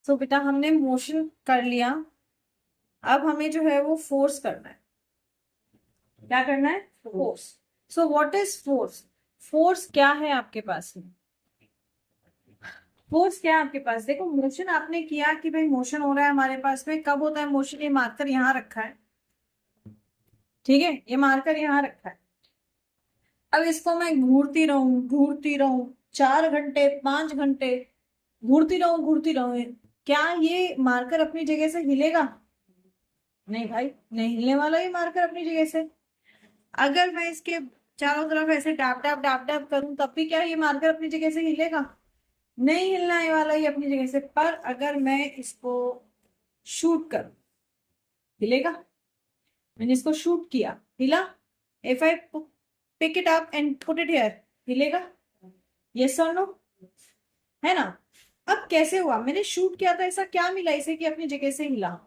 सो बेटा हमने मोशन कर लिया, अब हमें जो है वो फोर्स करना है। क्या करना है? Force. So what is force? Force क्या है आपके पास में? फोर्स क्या है आपके पास? देखो मोशन आपने किया कि भाई मोशन हो रहा है हमारे पास में, कब होता है मोशन? ये मार्कर यहाँ रखा है, ठीक है, ये मार्कर यहाँ रखा है। अब इसको मैं घूरती रहूं 4 घंटे 5 घंटे, घूरती रहूं, क्या ये मार्कर अपनी जगह से हिलेगा? नहीं भाई, नहीं हिलने वाला ये मार्कर अपनी जगह से। अगर मैं इसके चारों तरफ ऐसे डैप डैप डैप डैप करूं तब भी क्या ये मार्कर अपनी जगह से हिलेगा? नहीं हिलना है वाला ये अपनी जगह से। पर अगर मैं इसको शूट करूं, हिलेगा? मैंने इसको शूट किया, हिला? If I pick it up and put it here, हिलेगा? यस और नो? है ना? अब कैसे हुआ? मैंने शूट किया था, ऐसा क्या मिला इसे कि अपनी जगह से हिला?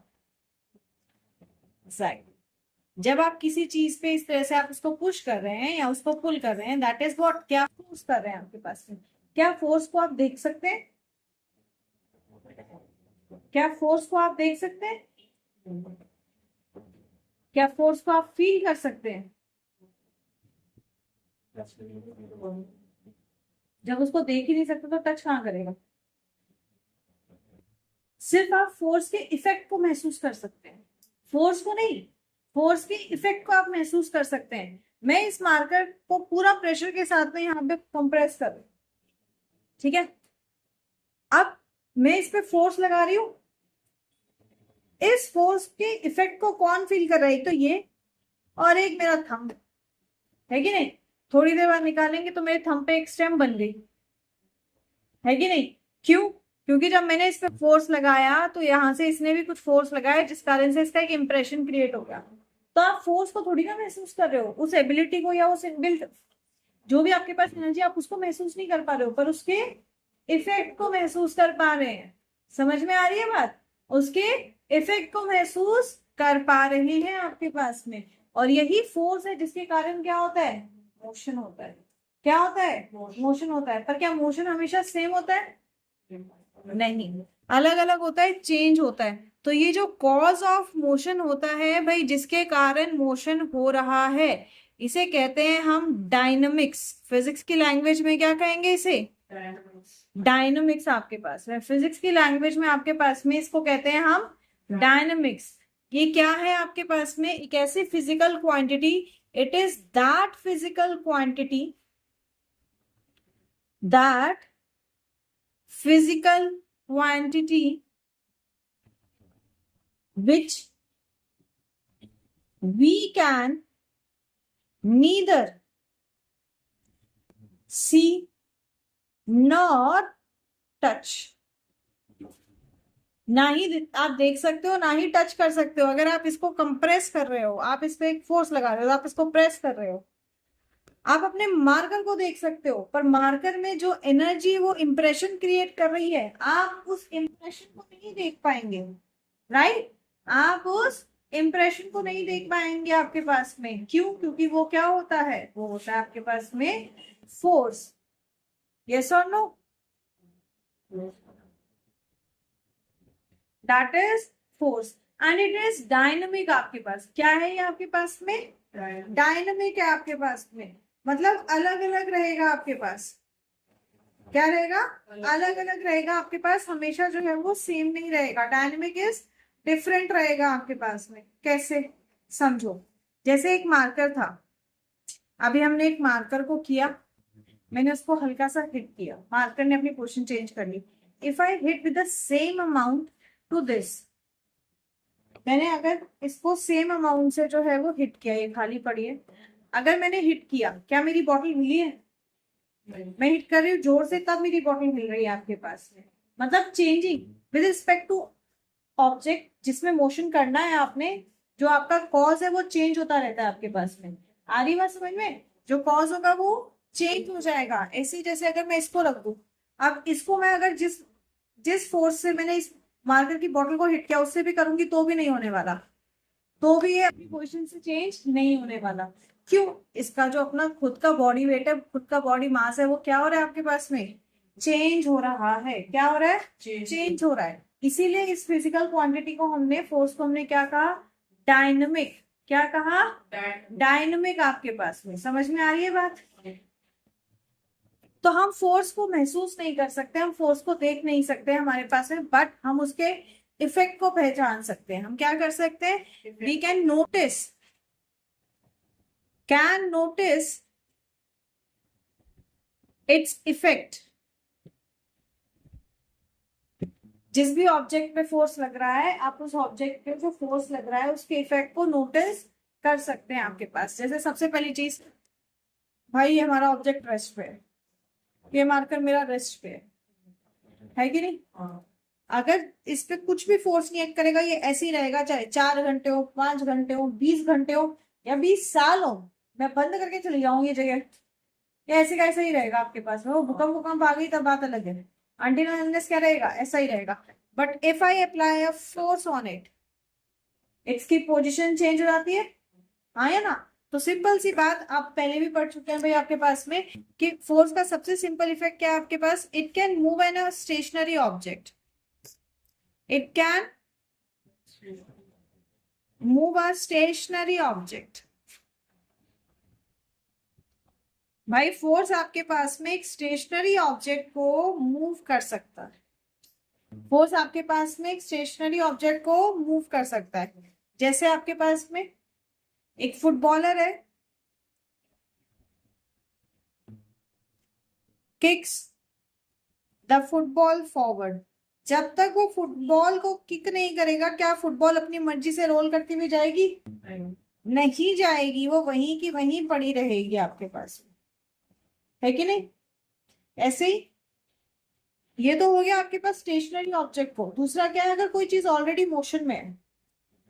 जब आप किसी चीज पे इस तरह से आप उसको पुश कर रहे हैं या उसको पुल कर रहे हैं, दैट इज व्हाट। क्या फोर्स कर रहे हैं आपके पास में? क्या फोर्स को आप देख सकते हैं? क्या फोर्स को आप देख सकते हैं? क्या फोर्स को आप फील कर सकते हैं? जब उसको देख ही नहीं सकते तो टच कहाँ करेगा? सिर्फ आप फोर्स के इफेक्ट को महसूस कर सकते हैं, फोर्स को नहीं, फोर्स के इफेक्ट को आप महसूस कर सकते हैं। मैं इस मार्कर को पूरा प्रेशर के साथ में यहाँ पे कंप्रेस कर रही हूँ, ठीक है। अब मैं इस पे फोर्स लगा रही हूं, इस फोर्स के इफेक्ट को कौन फील कर रहा है? एक तो ये, और एक मेरा थंब, है कि नहीं? थोड़ी देर बाद निकालेंगे तो मेरे थंब पे एक स्टेम बन गई, है कि नहीं? क्यों? क्योंकि जब मैंने इस पे फोर्स लगाया तो यहां से इसने भी कुछ फोर्स लगाया, जिस कारण से इसका एक इंप्रेशन क्रिएट हो गया। तो आप फोर्स को थोड़ी ना महसूस कर रहे हो, उस एबिलिटी को या उस इनबिल्ट जो भी आपके पास एनर्जी, आप उसको महसूस नहीं कर पा रहे हो, पर उसके इफेक्ट को महसूस कर पा रहे हैं। समझ में आ रही है बात? उसके इफेक्ट को महसूस कर पा रहे हैं आपके पास में, और यही फोर्स है जिसके कारण क्या होता है? मोशन होता है। क्या होता है? मोशन होता है। पर क्या मोशन हमेशा सेम होता है? नहीं, अलग अलग होता है, चेंज होता है। तो ये जो कॉज ऑफ मोशन होता है भाई, जिसके कारण मोशन हो रहा है, इसे कहते हैं हम डायनामिक्स। फिजिक्स की लैंग्वेज में क्या कहेंगे इसे? डायनामिक्स। आपके पास में फिजिक्स की लैंग्वेज में आपके पास में इसको कहते हैं हम डायनामिक्स। ये क्या है आपके पास में? एक ऐसी physical quantity, it is that physical quantity, that physical quantity which we can neither see nor touch। ना ही आप देख सकते हो ना ही टच कर सकते हो। अगर आप इसको कंप्रेस कर रहे हो, आप इस पे एक फोर्स लगा रहे हो, आप इसको प्रेस कर रहे हो, आप अपने मार्कर को देख सकते हो, पर मार्कर में जो एनर्जी वो इंप्रेशन क्रिएट कर रही है, आप उस इंप्रेशन को नहीं देख पाएंगे, राइट? आप उस इंप्रेशन को नहीं देख पाएंगे आपके पास में। क्यों? क्योंकि वो क्या होता है? वो होता है आपके पास में फोर्स। यस और no? That is force and it is dynamic. आपके पास क्या है? ये आपके पास में डायनामिक है आपके पास में, मतलब अलग अलग रहेगा आपके पास। क्या रहेगा? अलग अलग रहेगा आपके पास, हमेशा जो है वो सेम नहीं रहेगा। डायनेमिक इज डिफरेंट रहेगा आपके पास में। कैसे? समझो, जैसे एक मार्कर था, अभी हमने एक मार्कर को किया, मैंने उसको हल्का सा हिट किया, मार्कर ने अपनी पोजीशन चेंज कर ली। If I hit with the same amount to this, मैंने अगर इसको सेम अमाउंट से जो है वो हिट किया, ये खाली पड़ी है, अगर मैंने हिट किया, क्या मेरी बॉटल हिली है? मैं हिट कर रही हूँ जोर से, तब मेरी बॉटल हिल रही है आपके पास में। मतलब changing with respect to object जिसमें मोशन करना है आपने, जो आपका कॉज है वो चेंज होता रहता है आपके पास में। आ रही बात समझ में? जो कॉज होगा वो चेंज हो जाएगा। ऐसे जैसे अगर मैं इसको रख दूं, अब इसको मैं अगर जिस जिस फोर्स से मैंने इस मार्कर की बॉटल को हिट किया उससे भी करूंगी तो भी नहीं होने वाला, तो भी ये अपनी पोजीशन से चेंज नहीं होने वाला। क्यों? इसका जो अपना खुद का बॉडी वेट है, खुद का बॉडी मास है, वो क्या हो रहा है आपके पास में? चेंज हो रहा है। क्या हो रहा है? चेंज हो रहा है। इसीलिए इस फिजिकल क्वांटिटी को हमने, फोर्स को हमने क्या कहा, डायनेमिक। क्या कहा, डायनेमिक। आपके पास में समझ में आ रही है बात। तो हम फोर्स को महसूस नहीं कर सकते, हम फोर्स को देख नहीं सकते हमारे पास में, बट हम उसके इफेक्ट को पहचान सकते हैं। हम क्या कर सकते हैं, we can notice its effect. जिस भी ऑब्जेक्ट पे फोर्स लग रहा है, आप उस ऑब्जेक्ट पे जो फोर्स लग रहा है उसके इफेक्ट को नोटिस कर सकते हैं आपके पास। जैसे सबसे पहली चीज, भाई ये हमारा ऑब्जेक्ट रेस्ट पे है, ये मार्कर मेरा रेस्ट पे है कि नहीं। अगर इस पे कुछ भी फोर्स नहीं एक्ट करेगा, ये ऐसे ही रहेगा, चाहे 4 घंटे हो, 5 घंटे हो, 20 घंटे हो, या 20 साल हो, मैं बंद करके चली जाऊंगी ये जगह, ये ऐसे का ऐसा ही रहेगा आपके पास में। वो भूकंप आ गई तब बात अलग है, अंटिल अनलेस क्या रहेगा, ऐसा ही रहेगा। But if I apply a force on it, इसकी पोजीशन चेंज हो जाती है, हाँ या ना। तो सिंपल सी बात, आप पहले भी पढ़ चुके हैं भाई आपके पास में, कि फोर्स का सबसे सिंपल इफेक्ट क्या है आपके पास, it can move an a stationary object, it can move a stationary object. भाई फोर्स आपके पास में एक स्टेशनरी ऑब्जेक्ट को मूव कर सकता है। फोर्स आपके पास में एक स्टेशनरी ऑब्जेक्ट को मूव कर सकता है। जैसे आपके पास में एक फुटबॉलर है, किक्स द फुटबॉल फॉरवर्ड। जब तक वो फुटबॉल को किक नहीं करेगा, क्या फुटबॉल अपनी मर्जी से रोल करती हुई जाएगी, नहीं जाएगी, वो वहीं की वहीं पड़ी रहेगी आपके पास, है कि नहीं। ऐसे ही ये तो हो गया आपके पास स्टेशनरी ऑब्जेक्ट को। दूसरा क्या है, अगर कोई चीज ऑलरेडी मोशन में है,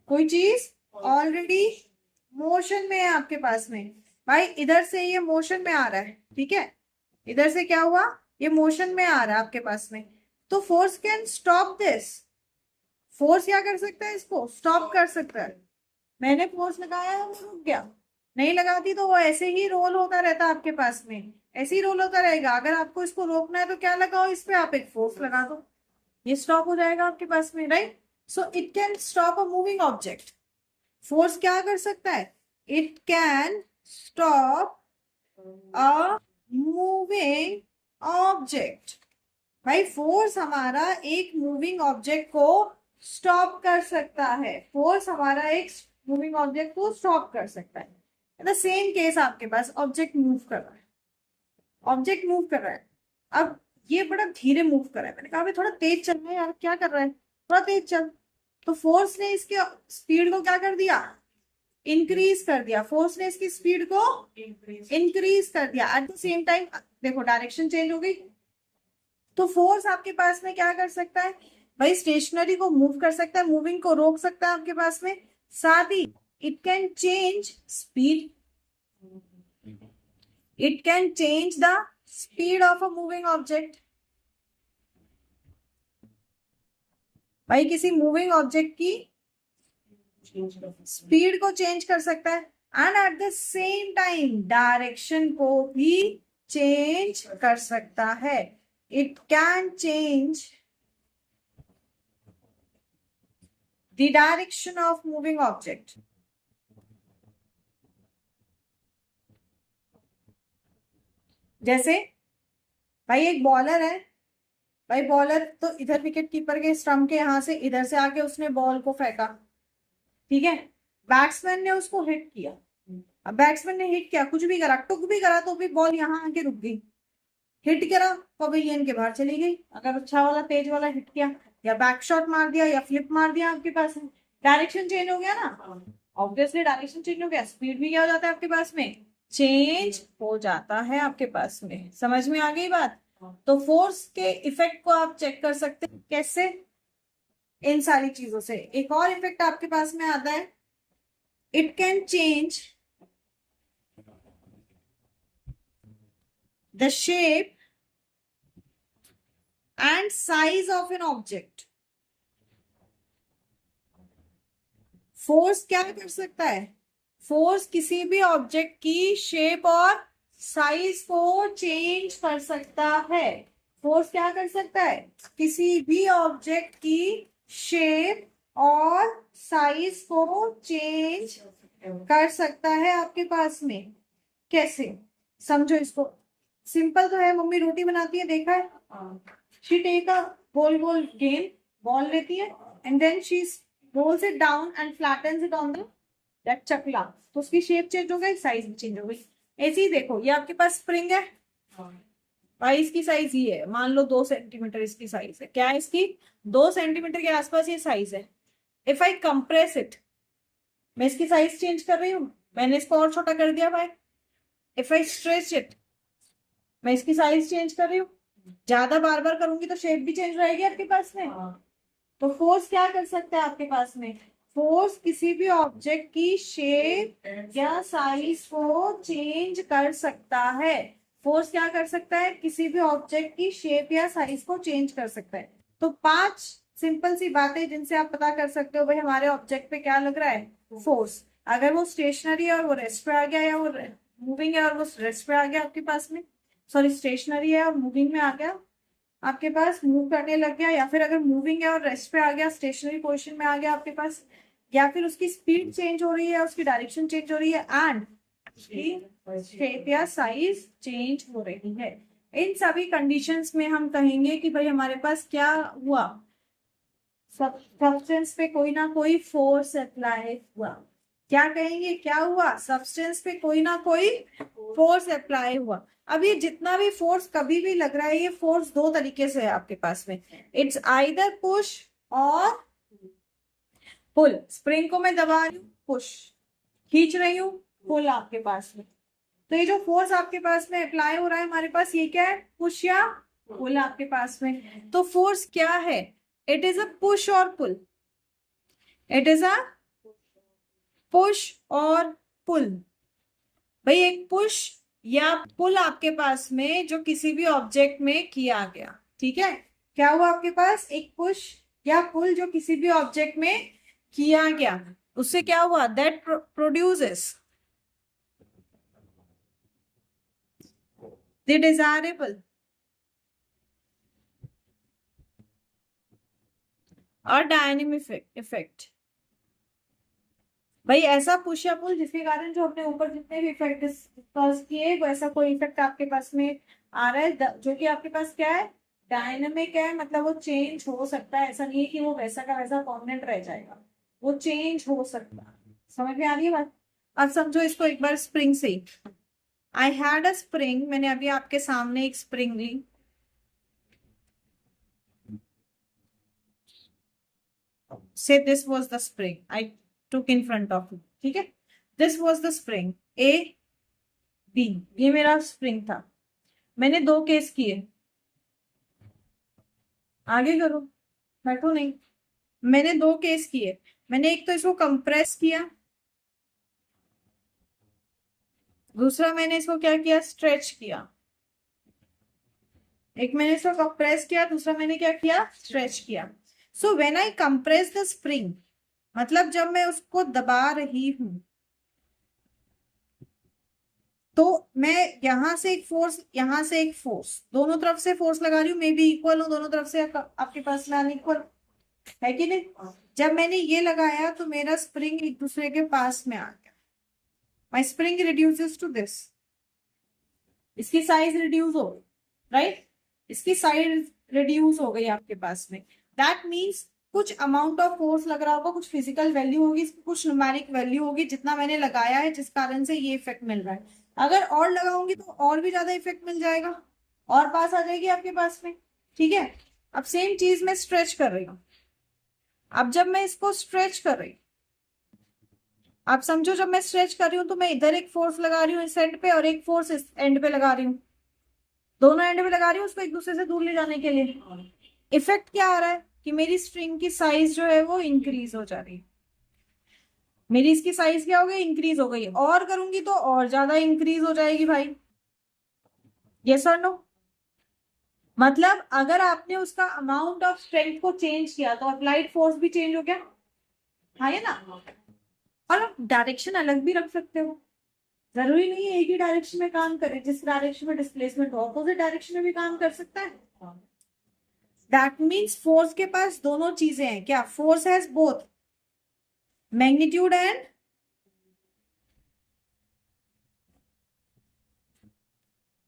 कोई चीज ऑलरेडी मोशन में है आपके पास में, भाई इधर से ये मोशन में आ रहा है, ठीक है, इधर से क्या हुआ, ये मोशन में आ रहा है आपके पास में, तो force can stop this. Force क्या कर सकता है, इसको स्टॉप कर सकता है। मैंने फोर्स लगाया, वो रुक गया, नहीं लगाती तो वो ऐसे ही रोल होता रहता आपके पास में, ऐसे ही रोल होता रहेगा। अगर आपको इसको रोकना है तो क्या लगाओ, इस पे आप एक फोर्स लगा दो, ये स्टॉप हो जाएगा आपके पास में, right. So it can stop a moving object. Force क्या कर सकता है, it can stop a moving object. भाई फोर्स हमारा एक मूविंग ऑब्जेक्ट को स्टॉप कर सकता है, फोर्स हमारा एक मूविंग ऑब्जेक्ट को स्टॉप कर सकता है। द सेम केस आपके पास ऑब्जेक्ट मूव कर रहा है, ऑब्जेक्ट मूव कर रहा है, अब ये बड़ा धीरे मूव कर रहा है, मैंने कहा भाई थोड़ा तेज चल रहा है यार, क्या कर रहा है, थोड़ा तेज चल। तो फोर्स ने इसके स्पीड को क्या कर दिया, इंक्रीज कर दिया, फोर्स ने इसकी स्पीड को इंक्रीज कर दिया। एट द सेम टाइम देखो डायरेक्शन चेंज हो गई। तो फोर्स आपके पास में क्या कर सकता है, भाई स्टेशनरी को मूव कर सकता है, मूविंग को रोक सकता है आपके पास में, साथ ही it can change speed, it can change the speed of a moving object. भाई किसी मूविंग ऑब्जेक्ट की स्पीड को चेंज कर सकता है, and at the same time direction को भी चेंज कर सकता है। It can change the direction of moving object. जैसे भाई एक बॉलर है, भाई बॉलर तो इधर विकेट कीपर के स्टंप के यहां से इधर से आके उसने बॉल को फेंका, ठीक है, बैट्समैन ने उसको हिट किया। अब बैट्समैन ने हिट किया, कुछ भी करा, टुक भी करा, तो भी बॉल यहाँ आके रुक गई। हिट करा पवेलियन के बाहर चली गई, अगर अच्छा वाला तेज वाला हिट किया, या बैक शॉट मार दिया, या फ्लिप मार दिया, आपके पास डायरेक्शन चेंज हो गया ना, ऑब्वियसली डायरेक्शन चेंज हो गया, स्पीड भी क्या हो जाता है आपके पास में, चेंज हो जाता है आपके पास में। समझ में आ गई बात। तो फोर्स के इफेक्ट को आप चेक कर सकते हैं कैसे, इन सारी चीजों से। एक और इफेक्ट आपके पास में आता है, it can change the shape and size of an object. Force क्या कर सकता है, फोर्स किसी भी ऑब्जेक्ट की शेप और साइज को चेंज कर सकता है। फोर्स क्या कर सकता है, किसी भी ऑब्जेक्ट की शेप और साइज को चेंज कर सकता है आपके पास में। कैसे, समझो इसको। सिंपल तो है, मम्मी रोटी बनाती है, देखा है। शी टेक अ गोल गोल गेम, बॉल लेती है, and then she rolls it down and flattens it on the that चकला, तो उसकी शेप चेंज हो गई, साइज भी चेंज हो गई। ऐसे ही देखो, ये आपके पास स्प्रिंग है भाई, इसकी साइज ये है, मान लो 2 सेंटीमीटर इसकी साइज है, क्या है इसकी, 2 सेंटीमीटर के आसपास ये साइज है। इफ आई कंप्रेस इट, मैं इसकी साइज चेंज कर रही हूँ, मैंने इसको और छोटा कर दिया भाई। इफ आई स्ट्रेच इट, मैं इसकी साइज चेंज कर रही हूँ, ज्यादा बार बार करूंगी तो शेप भी चेंज रहेगी आपके पास में। तो फोर्स क्या कर सकता है आपके पास में, फोर्स किसी भी ऑब्जेक्ट की शेप या साइज को चेंज कर सकता है। फोर्स क्या कर सकता है, किसी भी ऑब्जेक्ट की शेप या साइज को चेंज कर सकता है। तो 5 सिंपल सी बातें जिनसे आप पता कर सकते हो भाई हमारे ऑब्जेक्ट पे क्या लग रहा है, फोर्स। अगर वो स्टेशनरी है और वो रेस्ट पे आ गया, या वो मूविंग है और वो रेस्ट पे आ गया आपके पास में, सॉरी स्टेशनरी है और मूविंग में आ गया आपके पास, मूव करने लग गया, या फिर अगर मूविंग है और रेस्ट पे आ गया, स्टेशनरी पोजीशन में आ गया आपके पास, या फिर उसकी स्पीड चेंज हो रही है, उसकी डायरेक्शन चेंज हो रही है, एंड शेप या साइज चेंज हो रही है। इन सभी कंडीशंस में हम कहेंगे कि भाई हमारे पास क्या हुआ, सब्सटेंस पे कोई ना कोई फोर्स अप्लाई हुआ। क्या कहेंगे, क्या हुआ, सब्सटेंस पे कोई ना कोई फोर्स अप्लाई हुआ। अब ये जितना भी फोर्स कभी भी लग रहा है, ये फोर्स 2 तरीके से है आपके पास में, इट्स आइदर पुश और पुल। स्प्रिंग को मैं दबा रही हूँ, पुश, खींच रही हूँ, पुल आपके पास में। तो ये जो फोर्स आपके पास में अप्लाई हो रहा है हमारे पास, ये क्या है, पुश या पुल आपके पास में। तो फोर्स क्या है, इट इज अ पुश और पुल, इट इज अ पुश और पुल। भाई एक पुश या पुल आपके पास में जो किसी भी ऑब्जेक्ट में किया गया, ठीक है, क्या हुआ आपके पास, एक पुश या पुल जो किसी भी ऑब्जेक्ट में किया गया, उससे क्या हुआ, दैट प्रोड्यूसेस द डिजायरेबल और डायनेमिक इफेक्ट। भाई ऐसा पुश या पुल जिसके कारण जो हमने ऊपर जितने भी इफेक्ट डिस्कस किए, वैसा कोई इफेक्ट आपके पास में आ रहा है जो कि आपके पास क्या है, डायनेमिक है, मतलब वो चेंज हो सकता है, ऐसा नहीं है कि वो वैसा का वैसा परमानेंट रह जाएगा, वो चेंज हो सकता है। समझ में आ रही है बात। अब समझो इसको एक बार स्प्रिंग से। आई हैड अ स्प्रिंग, मैंने अभी आपके सामने एक स्प्रिंग ली, से this was the spring I took in front of you, ठीक है, this was the spring A B, ये मेरा स्प्रिंग था। मैंने 2 केस किए, आगे करो, बैठो नहीं। मैंने 2 केस किए, मैंने एक तो इसको कंप्रेस किया, दूसरा मैंने इसको क्या किया, स्ट्रेच किया। एक मैंने इसको कंप्रेस किया, दूसरा मैंने क्या किया, स्ट्रेच किया। So when I compress the spring, मतलब जब मैं उसको दबा रही हूं, तो मैं यहां से एक फोर्स, यहां से एक फोर्स, दोनों तरफ से फोर्स लगा रही हूँ, मे बी इक्वल हो दोनों तरफ से, आपके पास में अनइक्वल है कि नहीं। जब मैंने ये लगाया तो मेरा स्प्रिंग एक दूसरे के पास में आ गया, माई स्प्रिंग रिड्यूसेस टू दिस, इसकी साइज रिड्यूस हो गई, राइट, इसकी साइज रिड्यूस हो गई आपके पास में। दैट मीन्स कुछ अमाउंट ऑफ फोर्स लग रहा होगा, कुछ फिजिकल वैल्यू होगी, कुछ न्यूमेरिक वैल्यू होगी, जितना मैंने लगाया है जिस कारण से ये इफेक्ट मिल रहा है। अगर और लगाऊंगी तो और भी ज्यादा इफेक्ट मिल जाएगा, और पास आ जाएगी आपके पास में, ठीक है। अब सेम चीज मैं स्ट्रेच कर रही हूँ, अब जब मैं इसको स्ट्रेच कर रही हूँ, आप समझो जब मैं स्ट्रेच कर रही हूँ तो मैं इधर एक फोर्स लगा रही हूँ इस एंड पे, और एक फोर्स इस एंड पे लगा रही हूँ, दोनों एंड पे लगा रही हूँ उसको एक दूसरे से दूर ले जाने के लिए। इफेक्ट क्या आ रहा है कि मेरी स्ट्रिंग की साइज जो है वो इंक्रीज हो जा रही है, मेरी इसकी साइज क्या हो गई, इंक्रीज हो गई, और करूंगी तो और ज्यादा इंक्रीज हो जाएगी भाई, यस और नो। मतलब अगर आपने उसका अमाउंट ऑफ स्ट्रेंथ को चेंज किया तो अप्लाइड फोर्स भी चेंज हो गया, हाँ ये ना। और आप डायरेक्शन अलग भी रख सकते हो, जरूरी नहीं है एक ही डायरेक्शन में काम करे, जिस डायरेक्शन में डिस्प्लेसमेंट हो अपोजिट डायरेक्शन में भी काम कर सकता है। दैट मीन्स फोर्स के पास दोनों चीजें हैं। क्या? Force has both magnitude and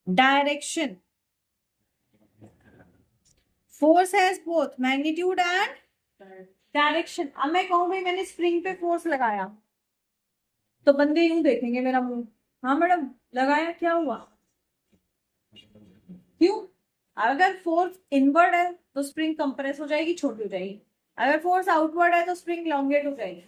direction. Force has both magnitude and direction. अब मैं कहूं भाई मैंने स्प्रिंग पे फोर्स लगाया, तो बंदे यूं देखेंगे मेरा मुंह, हाँ मैडम लगाया, क्या हुआ? क्यों? अगर फोर्स इनवर्ड है तो स्प्रिंग कंप्रेस हो जाएगी, छोटी हो जाएगी। अगर फोर्स आउटवर्ड है तो स्प्रिंग लॉन्गेट हो जाएगी,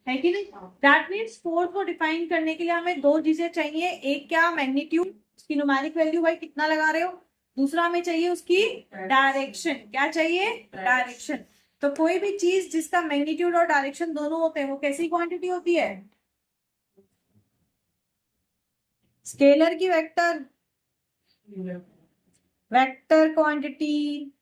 है कि नहीं? दैट मीन्स फोर्स को डिफाइन करने के लिए हमें दो चीजें चाहिए। एक क्या? मैग्नीट्यूड, उसकी न्यूमेरिक वैल्यू भाई कितना लगा रहे हो। दूसरा हमें चाहिए उसकी डायरेक्शन। क्या चाहिए? डायरेक्शन। तो कोई भी चीज जिसका मैग्नीट्यूड और डायरेक्शन दोनों होते हैं वो कैसी क्वांटिटी होती है? स्केलर की वेक्टर, वेक्टर क्वांटिटी।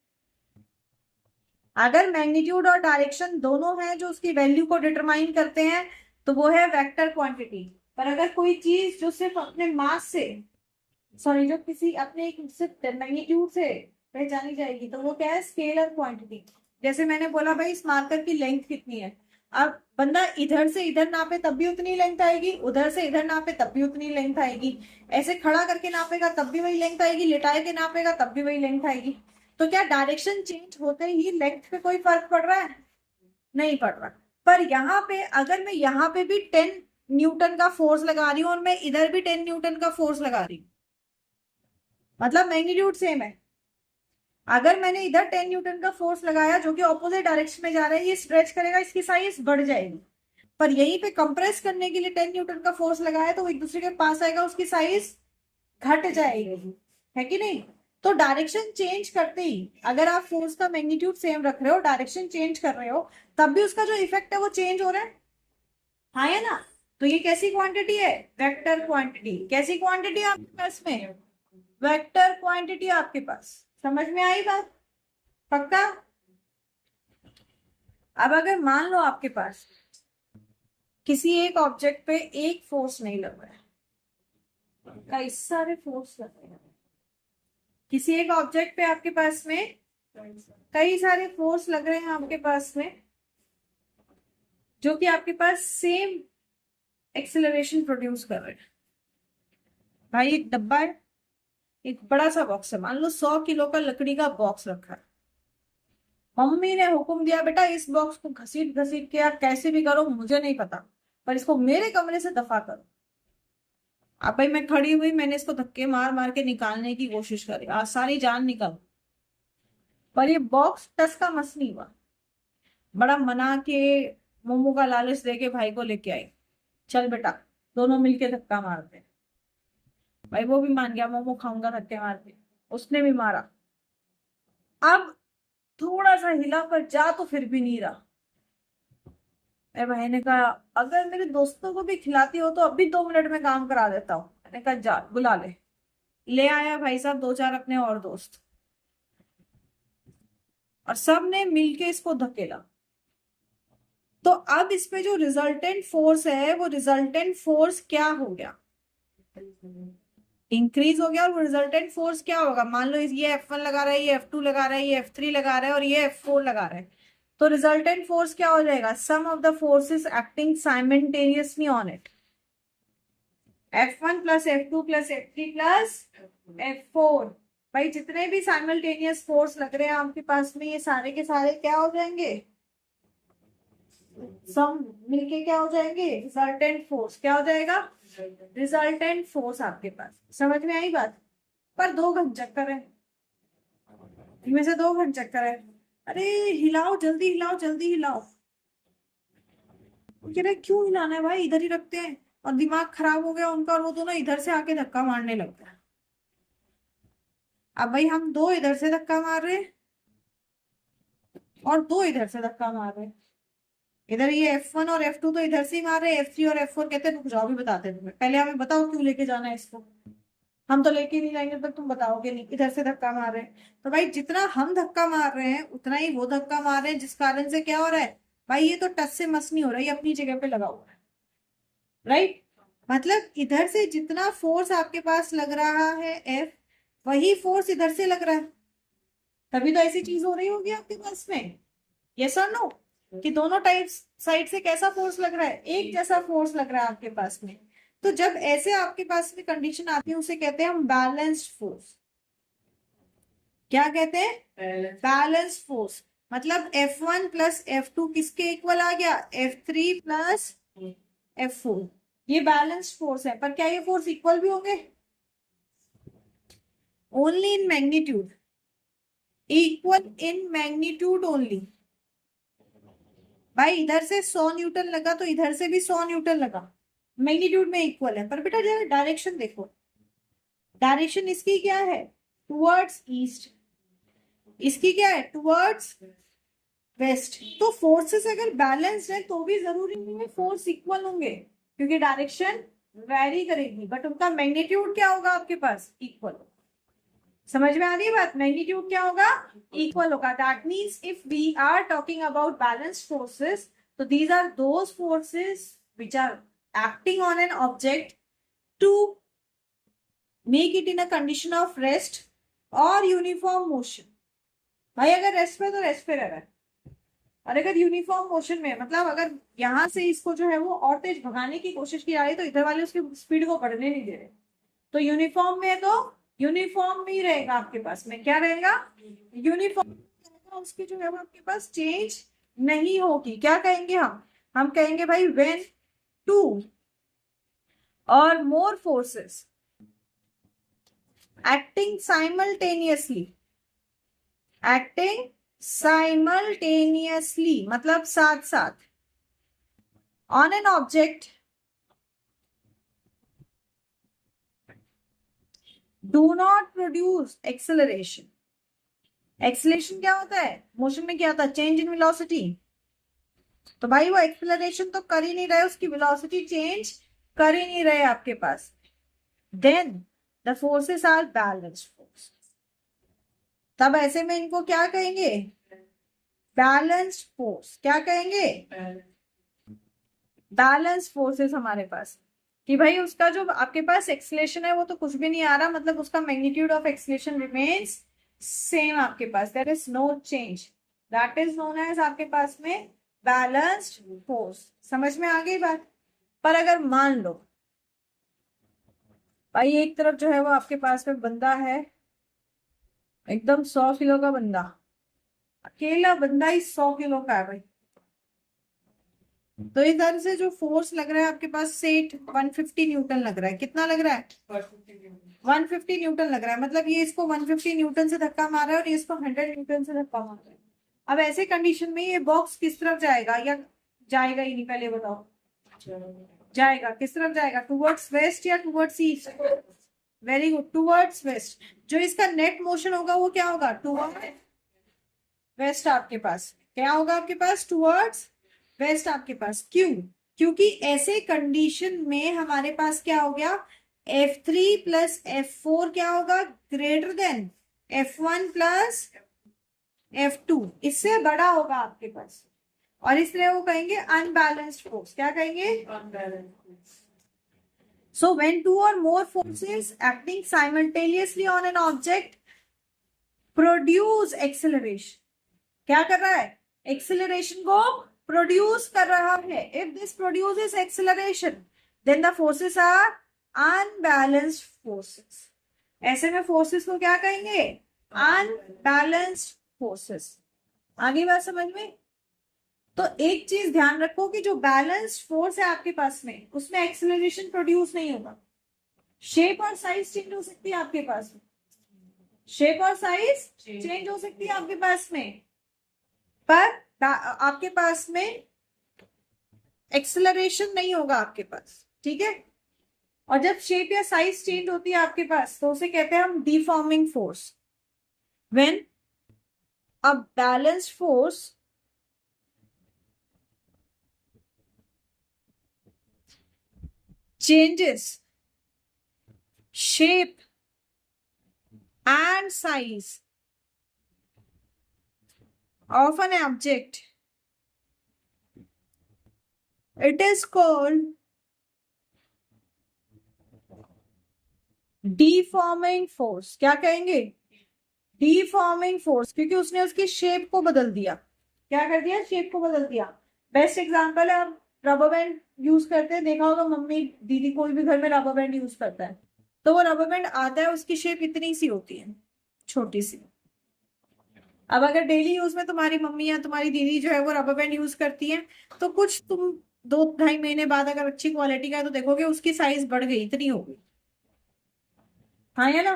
अगर मैग्नीट्यूड और डायरेक्शन दोनों हैं जो उसकी वैल्यू को डिटरमाइन करते हैं तो वो है वेक्टर क्वांटिटी। पर अगर कोई चीज जो सिर्फ अपने मास से, सॉरी, जो किसी अपने एक सिर्फ मैग्नीट्यूड से पहचानी जाएगी तो वो क्या है? Scalar quantity. जैसे मैंने बोला भाई इस मार्कर की लेंथ कितनी है, अब बंदा इधर से इधर नापे तब भी उतनी लेंथ आएगी, उधर से इधर नापे तब भी उतनी लेंथ आएगी, ऐसे खड़ा करके नापेगा तब भी वही लेंथ आएगी, लिटाए के नापेगा तब भी वही लेंथ आएगी। तो क्या डायरेक्शन चेंज होते ही लेंथ पे कोई फर्क पड़ रहा है? नहीं पड़ रहा। पर यहाँ पे अगर मैं यहाँ पे भी 10 न्यूटन का फोर्स लगा रही हूँ और मैं इधर भी 10 न्यूटन का फोर्स लगा रही हूँ, मतलब मैग्नीट्यूड सेम है। अगर मैंने इधर 10 न्यूटन का फोर्स लगाया जो कि ऑपोजिट डायरेक्शन में जा रहा है, ये स्ट्रेच करेगा, इसकी साइज बढ़ जाएगी। पर यहीं पे कंप्रेस करने के लिए 10 न्यूटन का फोर्स लगाया तो वो एक दूसरे के पास आएगा, उसकी साइज घट जाएगी, है कि नहीं? तो डायरेक्शन चेंज करते ही अगर आप फोर्स का मैग्नीट्यूड सेम रख रहे हो, डायरेक्शन चेंज कर रहे हो, तब भी उसका जो इफेक्ट है वो चेंज हो रहा है, हाँ या ना? तो ये कैसी क्वांटिटी है? Vector quantity. कैसी क्वांटिटी आपके पास में? वेक्टर क्वांटिटी आपके पास। समझ में आई बात? पक्का? अब अगर मान लो आपके पास किसी एक ऑब्जेक्ट पे एक फोर्स नहीं लग रहा है, कई सारे फोर्स लग रहे हैं। किसी एक ऑब्जेक्ट पे आपके पास में कई सारे फोर्स लग रहे हैं आपके पास में, जो कि आपके पास सेम एक्सेलरेशन प्रोड्यूस कर रहे हैं। भाई एक डब्बा है, एक बड़ा सा बॉक्स है, मान लो 100 किलो का लकड़ी का बॉक्स रखा है। मम्मी ने हुक्म दिया बेटा इस बॉक्स को घसीट घसीट के या कैसे भी करो मुझे नहीं पता, पर इसको मेरे कमरे से दफा करो। अब भाई मैं खड़ी हुई, मैंने इसको धक्के मार मार के निकालने की कोशिश करी, आज सारी जान निकल, पर ये बॉक्स टस का मस नहीं हुआ। बड़ा मना के मोमो का लालच दे के भाई को लेके आई, चल बेटा दोनों मिलके धक्का मारते हैं। भाई वो भी मान गया, मोमो खाऊंगा धक्के मार के, उसने भी मारा। अब थोड़ा सा हिला पर जा तो फिर भी नहीं रहा। मेरे भाई ने कहा अगर मेरे दोस्तों को भी खिलाती हो तो अब भी 2 मिनट में काम करा देता हूँ। मैंने कहा जा बुला ले। ले आया भाई साहब 2-4 अपने और दोस्त, और सब ने मिलके इसको धकेला। तो अब इसमें जो रिजल्टेंट फोर्स है वो रिजल्टेंट फोर्स क्या हो गया? इंक्रीज हो गया। और वो रिजल्टेंट फोर्स क्या होगा? मान लो ये F1 लगा रहा है, ये F2 लगा रहा है, ये F3 लगा रहा है और ये F4 लगा रहा है, तो रिजल्टेंट फोर्स क्या हो जाएगा? Sum of the forces acting simultaneously on it, F1 plus F2 plus F3 plus F4। भाई जितने भी साइमल्टेनियस फोर्स लग रहे हैं आपके पास में, ये सारे के सारे क्या हो जाएंगे? सम मिलके क्या हो जाएंगे? Resultant force. क्या हो जाएगा? रिजल्टेंट फोर्स आपके पास। समझ में आई बात? पर 2 घन चक्कर है, इनमें से 2 घन चक्कर है। अरे हिलाओ जल्दी, हिलाओ जल्दी हिलाओ। कह रहे क्यों हिलाना है भाई, इधर ही रखते हैं। और दिमाग खराब हो गया उनका, और वो दोनों इधर से आके धक्का मारने लग गया। अब भाई हम 2 इधर से धक्का मार रहे और 2 इधर से धक्का मार रहे। इधर ये F1 और F2 तो इधर से ही मार रहे, F3 और F4 कहते हैं रुक जाओ भी बताते हैं तुम्हें, पहले हमें बताओ क्यों लेके जाना है इसको। हम तो लेके नहीं जाएंगे तक तुम बताओगे नहीं, इधर से धक्का मार रहे हैं। तो भाई जितना हम धक्का मार रहे हैं उतना ही वो धक्का मार रहे हैं, जिस कारण से क्या हो रहा है? भाई ये तो टच से मस नहीं हो रहा है, ये अपनी जगह पे लगा हुआ है, राइट? मतलब इधर से जितना फोर्स आपके पास लग रहा है F, वही फोर्स इधर से लग रहा है, तभी तो ऐसी चीज हो रही होगी आपके पास में। यस और नो, कि दोनों टाइप्स साइड से कैसा फोर्स लग रहा है, एक जैसा फोर्स लग रहा है आपके पास में। तो जब ऐसे आपके पास में कंडीशन आती है उसे कहते हैं हम बैलेंस्ड फोर्स। क्या कहते हैं? Balanced force. मतलब F1 प्लस F2 किसके इक्वल आ गया? F3 plus F4। ये बैलेंस्ड फोर्स है, पर क्या ये फोर्स इक्वल भी होंगे? Only in magnitude, equal in magnitude only. भाई इधर से 100 न्यूटन लगा तो इधर से भी 100 न्यूटन लगा, मैग्नीट्यूड में इक्वल है। पर बेटा जरा डायरेक्शन देखो, डायरेक्शन इसकी क्या है? टुवर्ड्स ईस्ट, इसकी क्या है? Towards waste. तो फोर्सेस अगर बैलेंस्ड है तो भी जरूरी नहीं है फोर्स इक्वल होंगे, क्योंकि डायरेक्शन वैरी करेगी, बट उनका मैग्नीट्यूड क्या होगा आपके पास? इक्वल। समझ में आ रही है बात? मैग्नीट्यूड क्या होगा? इक्वल होगा। That means if we are talking about balanced forces, तो these are those forces which are acting on an object to make it in a condition of rest or uniform motion। भाई अगर rest पे तो rest पे रह रहा है, और अगर यूनिफॉर्म मोशन में, मतलब अगर यहां से इसको जो है वो और तेज भगाने की कोशिश की जा रही है तो इधर वाले उसकी स्पीड को बढ़ने नहीं दे रहे। तो यूनिफॉर्म में है तो यूनिफॉर्म में ही रहेगा आपके पास में। क्या रहेगा? यूनिफॉर्म। उसकी जो है वो आपके पास चेंज नहीं होगी। क्या कहेंगे हम कहेंगे भाई व्हेन टू और more forces acting simultaneously, acting simultaneously मतलब साथ साथ, on an object do not produce acceleration. Acceleration क्या होता है? मोशन में क्या होता है? Change in velocity. तो भाई वो एक्सेलरेशन तो कर ही नहीं रहे, उसकी वेलोसिटी चेंज कर ही नहीं रहे आपके पास। Then the forces are balanced force. तब ऐसे में इनको क्या कहेंगे? Balanced force. क्या कहेंगे? बैलेंस्ड फोर्सेस हमारे पास, कि भाई उसका जो आपके पास एक्सेलरेशन है वो तो कुछ भी नहीं आ रहा, मतलब उसका magnitude of acceleration remains same आपके पास, there is no change. That is known as आपके पास में बैलेंस्ड फोर्स। समझ में आ गई बात? पर अगर मान लो भाई एक तरफ जो है वो आपके पास में बंदा है, एकदम 100 किलो का बंदा, अकेला बंदा ही 100 किलो का है भाई, तो इधर से जो फोर्स लग रहा है आपके पास से 150 न्यूटन लग रहा है। कितना लग रहा है? 150 न्यूटन लग रहा है। मतलब ये इसको 150 न्यूटन से धक्का मार रहा है और ये इसको 100 न्यूटन से धक्का मार रहा है। अब ऐसे कंडीशन में ये बॉक्स किस तरफ जाएगा, या जाएगा ही नहीं? पहले बताओ, जाएगा किस तरफ जाएगा? टुवर्ड्स वेस्ट या towards east? Very good, towards waste. जो इसका नेट मोशन होगा वो क्या होगा? टुवर्ड्स वेस्ट आपके पास। क्या होगा आपके पास? टुवर्ड्स वेस्ट आपके पास। क्यों? क्योंकि ऐसे कंडीशन में हमारे पास क्या हो गया? F3 प्लस F4 क्या होगा? Greater than F1 plus F2, इससे बड़ा होगा आपके पास, और इसलिए वो कहेंगे अनबैलेंस्ड फोर्स। क्या कहेंगे? अनबैलेंस्ड। सो व्हेन टू और more forces acting simultaneously on an object produce acceleration. क्या कर रहा है? एक्सेलरेशन को प्रोड्यूस कर रहा है। If this produces acceleration then the forces are unbalanced forces. ऐसे में फोर्सेस को क्या कहेंगे? Unbalanced forces. आगे बात समझ में? तो एक चीज ध्यान रखो कि जो बैलेंस्ड फोर्स है आपके पास में उसमें एक्सेलरेशन प्रोड्यूस नहीं होगा। शेप और साइज चेंज हो सकती है आपके पास में, शेप और साइज चेंज हो सकती है आपके पास में, पर आपके पास में एक्सेलरेशन नहीं होगा आपके पास। ठीक है? और जब शेप या साइज चेंज होती है आपके पास तो उसे कहते हैं हम deforming force. When a balanced force changes shape and size of an object, it is called deforming force, क्या कहेंगे? डीफॉर्मिंग फोर्स, क्योंकि उसने उसकी शेप को बदल दिया। क्या कर दिया? शेप को बदल दिया। बेस्ट एग्जांपल है, आप रबर बैंड यूज करते हैं, देखा होगा मम्मी दीदी कोई भी घर में रबर बैंड यूज करता है, तो वो रबर बैंड आता है, उसकी शेप इतनी सी होती है, छोटी सी। अब अगर डेली यूज में तुम्हारी मम्मी या तुम्हारी दीदी जो है वो रबर बैंड यूज करती है, तो कुछ तुम 2-2.5 महीने बाद अगर अच्छी क्वालिटी का है तो देखोगे उसकी साइज बढ़ गई, इतनी हो गई। हाँ या ना?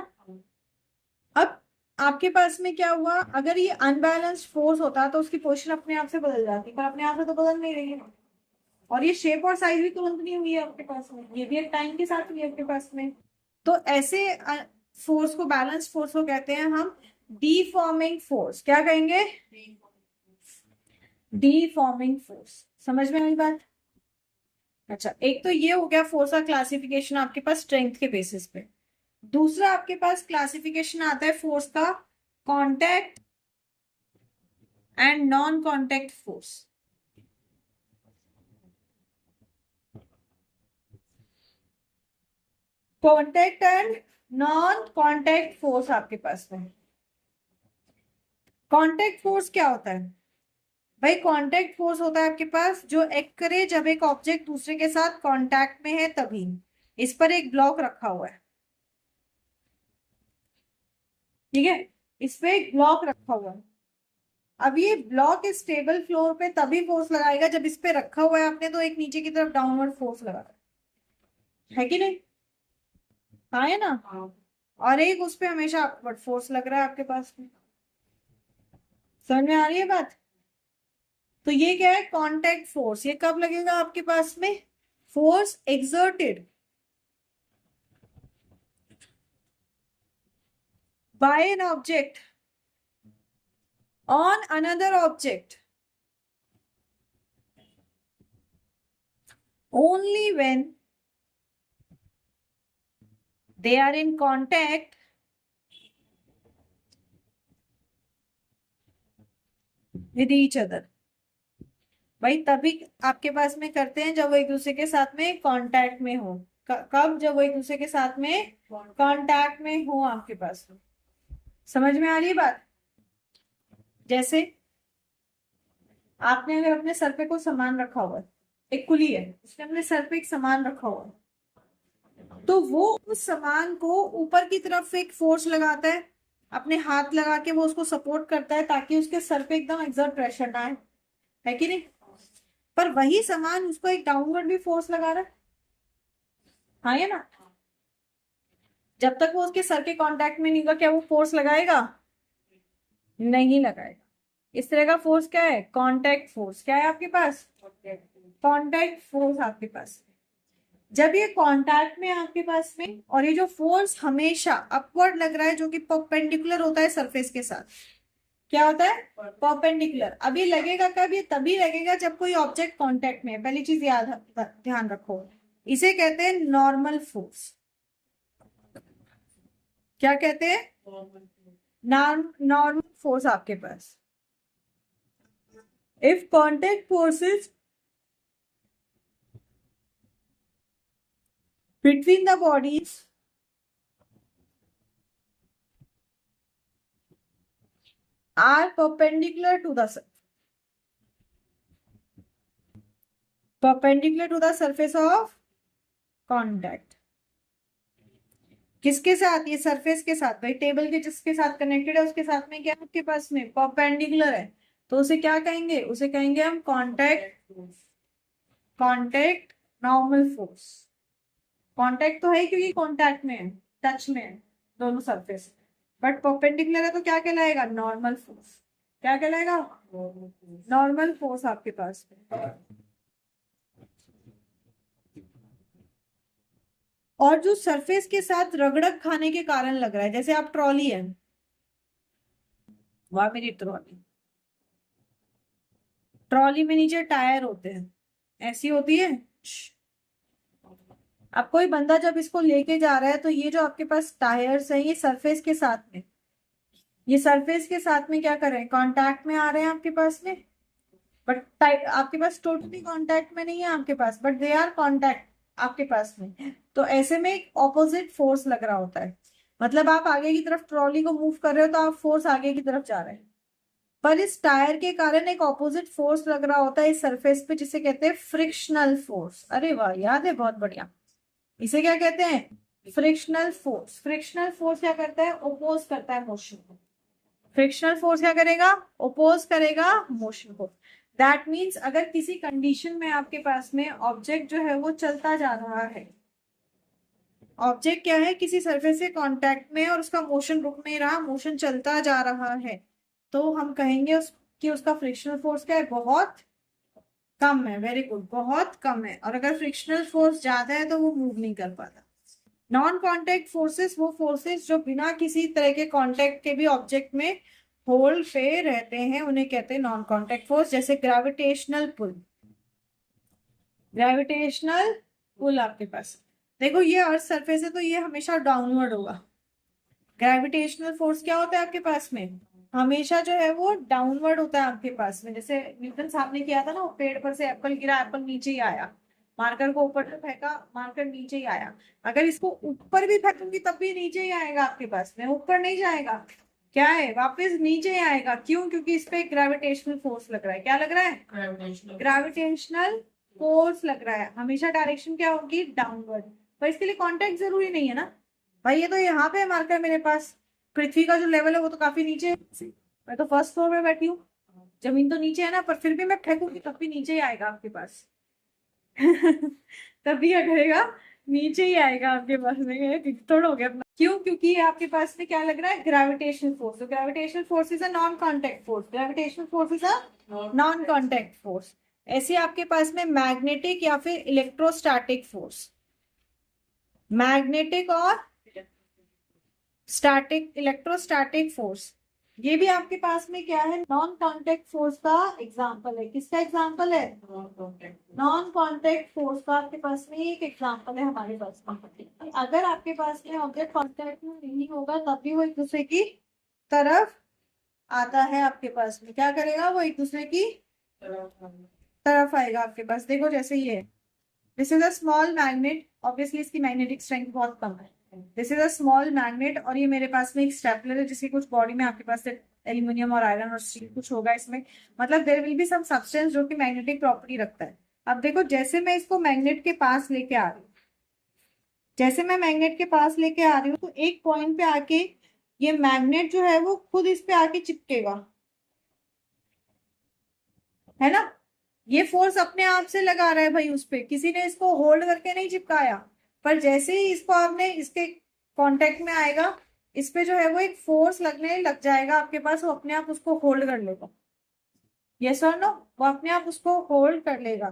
अब आपके पास में क्या हुआ, अगर ये अनबैलेंस्ड फोर्स होता तो उसकी पोजीशन अपने आप से बदल जाती, पर अपने आप से तो बदल नहीं रही है। और ये शेप और साइज भी तुरंत नहीं हुई है आपके पास में, ये भी एक टाइम के साथ हुई है आपके पास में। तो ऐसे फोर्स को, बैलेंस फोर्स को कहते हैं हम डीफॉर्मिंग फोर्स। क्या कहेंगे? डीफॉर्मिंग फोर्स। समझ में आई बात? अच्छा, एक तो ये हो गया फोर्स का क्लासिफिकेशन आपके पास स्ट्रेंथ के बेसिस पे। दूसरा आपके पास क्लासिफिकेशन आता है फोर्स का contact and non contact force. Contact and non contact force आपके पास में। कांटेक्ट फोर्स क्या होता है भाई? कांटेक्ट फोर्स होता है आपके पास जो एक्ट करे जब एक ऑब्जेक्ट दूसरे के साथ कांटेक्ट में है तभी। इस पर एक ब्लॉक रखा हुआ है, ठीक है, इस पे एक ब्लॉक रखा हुआ है। अब ये ब्लॉक स्टेबल फ्लोर पे तभी फोर्स लगाएगा जब इस पे रखा हुआ है आपने तो एक नीचे की तरफ डाउनवर्ड फोर्स लगा है कि नहीं? हाँ है ना? और एक उस पे हमेशा अपवर्ड फोर्स लग रहा है आपके पास में। समझ में आ रही है बात? तो ये क्या है? Contact force. ये कब लगेगा आपके पास में? Force exerted by an object on another object only when they are in contact with each other। भाई तभी आपके पास में करते हैं जब वो एक दूसरे के साथ में कांटेक्ट में हो। कब? जब वो एक दूसरे के साथ में कांटेक्ट में हो आपके पास में। समझ में आ रही है बात? जैसे आपने अगर अपने सर पे कोई सामान रखा हुआ है, एक कुली है, उसने अपने सर पे एक सामान रखा हुआ है, तो वो उस सामान को ऊपर की तरफ एक फोर्स लगाता है, अपने हाथ लगा के वो उसको सपोर्ट करता है ताकि उसके सर पे एकदम एक्सर्ट प्रेशर ना आए, है कि नहीं? पर वही सामान उसको एक डाउनवर्ड भी फोर्स लगा रहा है। हाँ या ना? जब तक वो उसके सर के कांटेक्ट में नहीं होगा क्या वो फोर्स लगाएगा? नहीं लगाएगा। इस तरह का फोर्स क्या है? Contact force. क्या है आपके पास? कांटेक्ट फोर्स आपके पास। जब ये कांटेक्ट में आपके पास में, और ये जो फोर्स हमेशा अपवर्ड लग रहा है जो कि परपेंडिकुलर होता है सरफेस के साथ, क्या होता है? परपेंडिकुलर। अब ये लगेगा कब? ये तभी लगेगा जब कोई ऑब्जेक्ट कांटेक्ट में है। पहली चीज याद, ध्यान रखो, इसे कहते हैं नॉर्मल फोर्स। क्या कहते हैं? नॉर्मल फोर्स आपके पास। If contact forces between the bodies are perpendicular to the surface of contact। किसके साथ? ये सरफेस के साथ। भाई टेबल के जिसके साथ कनेक्टेड है उसके साथ में क्या आपके पास में? परपेंडिकुलर है, तो उसे क्या कहेंगे? उसे कहेंगे हम कांटेक्ट नॉर्मल फोर्स। कांटेक्ट तो है क्योंकि कांटेक्ट में है, टच में है दोनों सरफेस, बट परपेंडिकुलर है तो क्या कहलाएगा? Normal force. क्या कहलाएगा? नॉर्मल फोर्स आपके पास में। और जो सरफेस के साथ रगड़क खाने के कारण लग रहा है, जैसे आप ट्रॉली है, वहां मेरी ट्रॉली, ट्रॉली में नीचे टायर होते हैं, ऐसी होती है। अब कोई बंदा जब इसको लेके जा रहा है तो ये जो आपके पास टायर्स है ये सरफेस के साथ में, ये सरफेस के साथ में क्या कर रहे हैं? कांटेक्ट में आ रहे हैं आपके पास में, बट आपके पास टोटली कांटेक्ट में नहीं है आपके पास, बट दे आर कांटेक्ट। आपके पास में, तो ऐसे में एक ऑपोजिट फोर्स लग रहा होता है। मतलब आप आगे की तरफ ट्रॉली को मूव कर रहे हो तो आप फोर्स आगे की तरफ जा रहे हैं, पर इस टायर के कारण एक ऑपोजिट फोर्स लग रहा होता है इस सरफेस पे, जिसे कहते हैं फ्रिक्शनल फोर्स। अरे वाह, याद है, बहुत बढ़िया। इसे क्या कहते हैं? Frictional force. फ्रिक्शनल फोर्स क्या करता है? ओपोज करता है मोशन को। फ्रिक्शनल फोर्स क्या करेगा? ओपोज करेगा मोशन को। दैट मीन्स अगर किसी कंडीशन में आपके पास में ऑब्जेक्ट जो है वो चलता जा रहा है, ऑब्जेक्ट क्या है, किसी सरफेस से कांटेक्ट में, और उसका मोशन रुक नहीं रहा, मोशन चलता जा रहा है, तो हम कहेंगे कि उसका फ्रिक्शनल फोर्स क्या है? बहुत कम है। वेरी गुड, बहुत कम है। और अगर फ्रिक्शनल फोर्स ज्यादा है तो वो मूव नहीं कर पाता। नॉन कांटेक्ट फोर्सेस वो फोर्सेस जो बिना किसी तरह के कांटेक्ट के भी ऑब्जेक्ट में होल्ड पे रहते हैं, उन्हें कहते हैं नॉन कांटेक्ट फोर्स। जैसे ग्रेविटेशनल पुल। ग्रेविटेशनल पुल आपके पास, देखो ये अर्थ सरफेस है तो ये हमेशा डाउनवर्ड होगा। ग्रेविटेशनल फोर्स क्या होता है आपके पास में? हमेशा जो है वो डाउनवर्ड होता है आपके पास में। जैसे न्यूटन साहब ने किया था ना, वो पेड़ पर से एप्पल गिरा, एप्पल नीचे ही आया। मार्कर को ऊपर से फेंका, मार्कर नीचे ही आया। अगर इसको ऊपर भी फेंकूंगी तब भी नीचे ही आएगा आपके पास में, ऊपर नहीं जाएगा। क्या है? वापस नीचे ही आएगा। क्यों? क्योंकि इस पे ग्रेविटेशनल फोर्स लग रहा है। क्या लग रहा है? ग्रेविटेशनल फोर्स लग रहा है। हमेशा डायरेक्शन क्या होगी? डाउनवर्ड। पर इसके लिए कांटेक्ट जरूरी नहीं है ना भाई। ये तो यहाँ पे मार्कर मेरे पास, पृथ्वी का जो लेवल है वो तो काफी नीचे है। मैं तो फर्स्ट फ्लोर में बैठी हूँ, जमीन तो नीचे है ना, पर फिर भी मैं फेंकूंगी तब भी नीचे ही आएगा आपके पास। तब भी क्या करेगा? नीचे ही आएगा आपके पास में। थोड़ा हो गया अपना। क्यों? क्योंकि ये आपके पास में क्या लग रहा है? Gravitational force. तो gravitational force is a non contact force. Gravitational force is a non contact force. ऐसे आपके पास में मैग्नेटिक या फिर इलेक्ट्रोस्टैटिक फोर्स। मैग्नेटिक और स्टैटिक, इलेक्ट्रोस्टैटिक फोर्स, ये भी आपके पास में क्या है? नॉन कांटेक्ट फोर्स का एग्जांपल है। किसका एग्जांपल है? नॉन कांटेक्ट फोर्स का आपके पास में एक एग्जांपल है हमारे पास में। अगर आपके पास में ऑब्जेक्ट कांटेक्ट में नहीं होगा तब भी वो एक दूसरे की तरफ आता है आपके पास में। क्या करेगा? वो एक दूसरे की तरफ आएगा आपके पास। देखो जैसे ये, this is a small magnet, obviously इसकी मैग्नेटिक स्ट्रेंथ बहुत कम है। This is a small magnet, और ये मेरे पास में एक स्टेपलर है जिसकी कुछ बॉडी में आपके पास एल्यूमिनियम और आयरन और स्टील कुछ होगा इसमें। मतलब there will be some substance जो कि मैग्नेटिक प्रॉपर्टी रखता है। अब देखो जैसे मैं इसको मैग्नेट के पास लेके आ रही हूँ, जैसे मैं मैग्नेट के पास लेके आ रही हूँ तो एक पॉइंट पे आके ये मैग्नेट जो है वो खुद इस पे आके चिपकेगा, है ना। ये फोर्स अपने आप से लगा रहा है भाई उस पे, किसी ने इसको होल्ड करके नहीं चिपकाया। पर जैसे ही इसको आपने इसके कांटेक्ट में आएगा, इस पे जो है वो एक फोर्स लगने लग जाएगा आपके पास, वो अपने आप उसको होल्ड कर लेगा। यस और नो? वो अपने आप उसको होल्ड कर लेगा।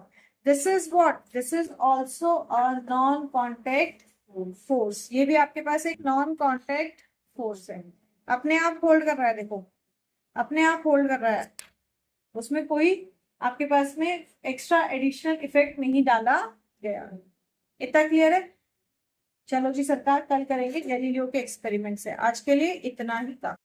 This is what? This is also a non contact force. ये भी आपके पास एक नॉन कॉन्टेक्ट फोर्स है। अपने आप होल्ड कर रहा है, देखो अपने आप होल्ड कर रहा है, उसमें कोई आपके पास में एक्स्ट्रा एडिशनल इफेक्ट नहीं डाला गया। इतना क्लियर है? चलो जी सरकार, कल करेंगे गैलीलियो के एक्सपेरिमेंट से। आज के लिए इतना ही था।